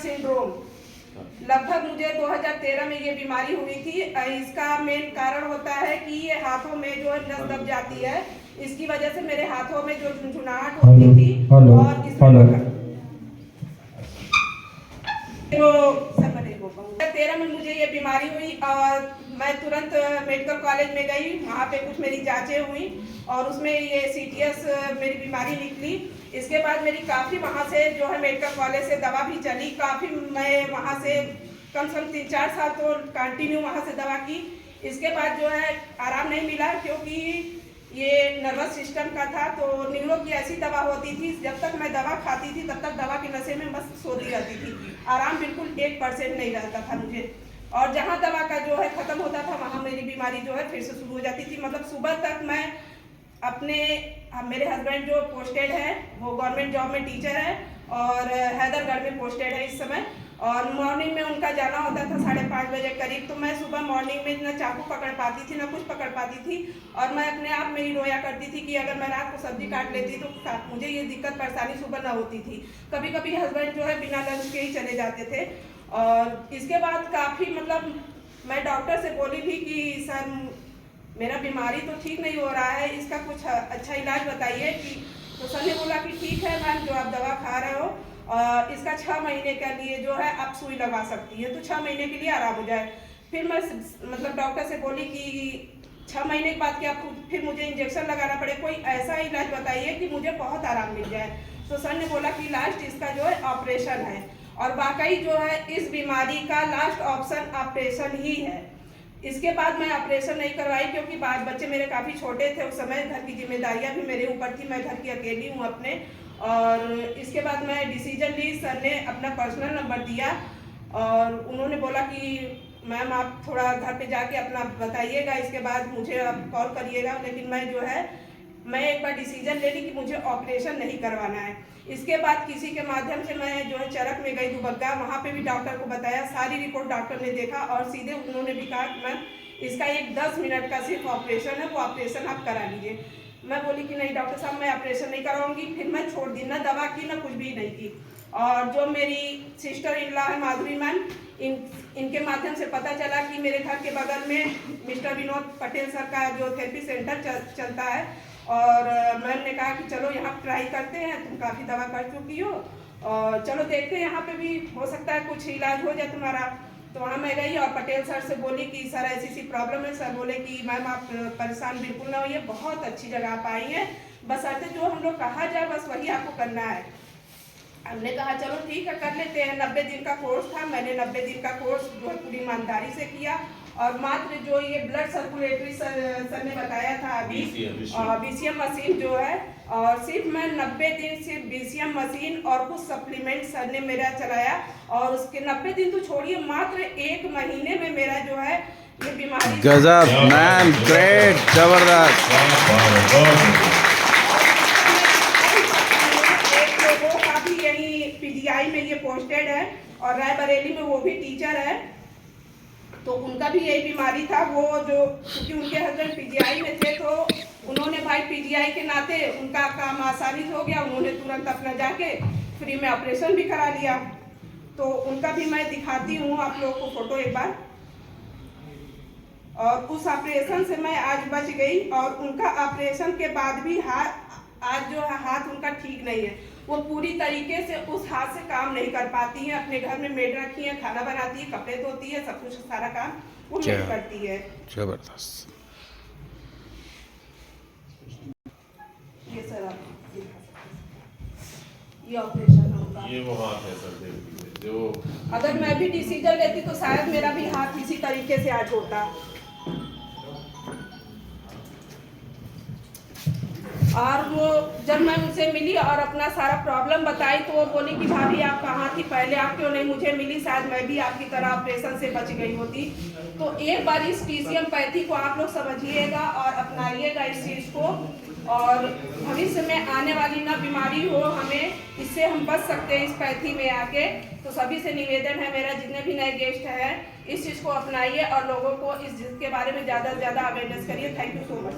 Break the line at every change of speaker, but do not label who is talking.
Syndrome. लगभग मुझे 2013 में ये बीमारी हुई थी। इसका मेन कारण होता है कि ये हाथों में जो नस दब जाती है, इसकी वजह से मेरे हाथों में जो झुनझुनाहट होती थी और इसमें 2013 में मुझे ये बीमारी हुई और मैं तुरंत मेडिकल कॉलेज में गई। वहाँ पे कुछ मेरी जांचें हुई और उसमें ये CTS मेरी बीमारी निकली। इसके बाद मेरी काफ़ी वहाँ से जो है मेडिकल कॉलेज से दवा भी चली। काफ़ी मैं वहाँ से कम से कम 3-4 साल तो कंटिन्यू वहाँ से दवा की। इसके बाद जो है आराम नहीं मिला, क्योंकि ये नर्वस सिस्टम का था। तो न्यूरो की ऐसी दवा होती थी, जब तक मैं दवा खाती थी तब तक दवा के नशे में बस सोती रहती थी। आराम बिल्कुल 1% नहीं रहता था मुझे। और जहाँ दवा का जो है ख़त्म होता था, वहाँ मेरी बीमारी जो है फिर से शुरू हो जाती थी। मतलब सुबह तक मैं मेरे हस्बैंड जो पोस्टेड है वो गवर्नमेंट जॉब में टीचर है और हैदरगढ़ में पोस्टेड है इस समय। और मॉर्निंग में उनका जाना होता था 5:30 बजे करीब। तो मैं सुबह मॉर्निंग में न चाकू पकड़ पाती थी, न कुछ पकड़ पाती थी। और मैं अपने आप में ही रोया करती थी कि अगर मैं रात को सब्जी काट लेती तो मुझे ये दिक्कत परेशानी सुबह ना होती थी। कभी कभी हस्बैंड जो है बिना लंच के ही चले जाते थे। और इसके बाद काफ़ी मतलब मैं डॉक्टर से बोली भी कि सर मेरा बीमारी तो ठीक नहीं हो रहा है, इसका कुछ अच्छा इलाज बताइए। कि तो सर ने बोला कि ठीक है मैम, जो आप दवा खा रहे हो इसका 6 महीने के लिए जो है आप सुई लगा सकती है, तो 6 महीने के लिए आराम हो जाए। फिर मैं मतलब डॉक्टर से बोली कि 6 महीने के बाद क्या फिर मुझे इंजेक्शन लगाना पड़े, कोई ऐसा इलाज बताइए कि मुझे बहुत आराम मिल जाए। तो सर ने बोला कि लास्ट इसका जो है ऑपरेशन है। और वाकई जो है इस बीमारी का लास्ट ऑप्शन ऑपरेशन ही है। इसके बाद मैं ऑपरेशन नहीं करवाई, क्योंकि बच्चे मेरे काफ़ी छोटे थे उस समय। घर की जिम्मेदारियां भी मेरे ऊपर थी, मैं घर की अकेली हूँ अपने। और इसके बाद मैं डिसीजन ली। सर ने अपना पर्सनल नंबर दिया और उन्होंने बोला कि मैम आप थोड़ा घर पे जाके अपना बताइएगा, इसके बाद मुझे आप कॉल करिएगा। लेकिन मैं एक बार डिसीजन ले ली कि मुझे ऑपरेशन नहीं करवाना है। इसके बाद किसी के माध्यम से मैं जो है चरक में गई दुबग्गा, वहाँ पे भी डॉक्टर को बताया। सारी रिपोर्ट डॉक्टर ने देखा और सीधे उन्होंने भी कहा मैम इसका एक 10 मिनट का सिर्फ ऑपरेशन है, वो ऑपरेशन आप करा लीजिए। मैं बोली कि नहीं डॉक्टर साहब मैं ऑपरेशन नहीं कराऊंगी। फिर मैं छोड़ दी, ना दवा की ना कुछ भी नहीं की। और जो मेरी सिस्टर इन लॉ है माधुरी मैम, इनके माध्यम से पता चला कि मेरे घर के बगल में मिस्टर विनोद पटेल सर का जो थेरेपी सेंटर चलता है। और मैम ने कहा कि चलो यहाँ ट्राई करते हैं, तुम काफ़ी दवा कर चुकी हो और चलो देखते हैं यहाँ पे भी हो सकता है कुछ इलाज हो जाए तुम्हारा। तो वहाँ मैं गई और पटेल सर से बोली कि सर ऐसी प्रॉब्लम है। सर बोले कि मैम आप परेशान बिल्कुल ना होइए, बहुत अच्छी जगह आप आई हैं, बस आते जो हम लोग कहा जाए बस वही आपको करना है। हमने कहा चलो ठीक है कर लेते हैं। 90 दिन का कोर्स था, मैंने 90 दिन का कोर्स जो है पूरी ईमानदारी से किया। और मात्र जो ये ब्लड सर्कुलेटरी सर ने बताया था अभी BCM मशीन जो है, और सिर्फ मैं 90 दिन सिर्फ BCM मशीन और कुछ सप्लीमेंट सर ने मेरा चलाया। और उसके 90 दिन तो छोड़िए, मात्र 1 महीने में मेरा जो है ये बीमारी
गजब मैन, ग्रेट, जबरदस्त।
PGI में ये पोस्टेड है और रायबरेली में वो भी टीचर है। तो उनका भी यही बीमारी था। वो जो क्योंकि उनके हस्बैंड PGI में थे, तो उन्होंने भाई PGI के नाते उनका काम आसानी से हो गया। उन्होंने तुरंत अपना जाके फ्री में ऑपरेशन भी करा लिया। तो उनका भी मैं दिखाती हूँ आप लोगों को फोटो एक बार। और उस ऑपरेशन से मैं आज बच गई। और उनका ऑपरेशन के बाद भी आज जो है हाथ उनका ठीक नहीं है। वो पूरी तरीके से उस हाथ से काम नहीं कर पाती है। अपने घर में मेड रखी है, खाना बनाती है, कपड़े धोती है, सब कुछ सारा काम वो मेड करती है।
जबरदस्त।
ये सर आप ये ऑपरेशन होगा,
ये वो हाथ है सर जो
अगर मैं भी डिसीजन लेती तो शायद मेरा भी हाथ इसी तरीके से आज होता। और वो जब मैं उनसे मिली और अपना सारा प्रॉब्लम बताई, तो वो बोली कि भाभी आप कहाँ थी पहले, आप क्यों नहीं मुझे मिली, शायद मैं भी आपकी तरह ऑपरेशन से बच गई होती। तो एक बार इस TCM पैथी को आप लोग समझिएगा और अपनाइएगा इस चीज़ को। और भविष्य में आने वाली ना बीमारी हो हमें, इससे हम बच सकते हैं इस पैथी में आके। तो सभी से निवेदन है मेरा, जितने भी नए गेस्ट हैं इस चीज़ को अपनाइए और लोगों को इस चीज़ के बारे में ज़्यादा से ज़्यादा अवेयरनेस करिए। Thank you so much.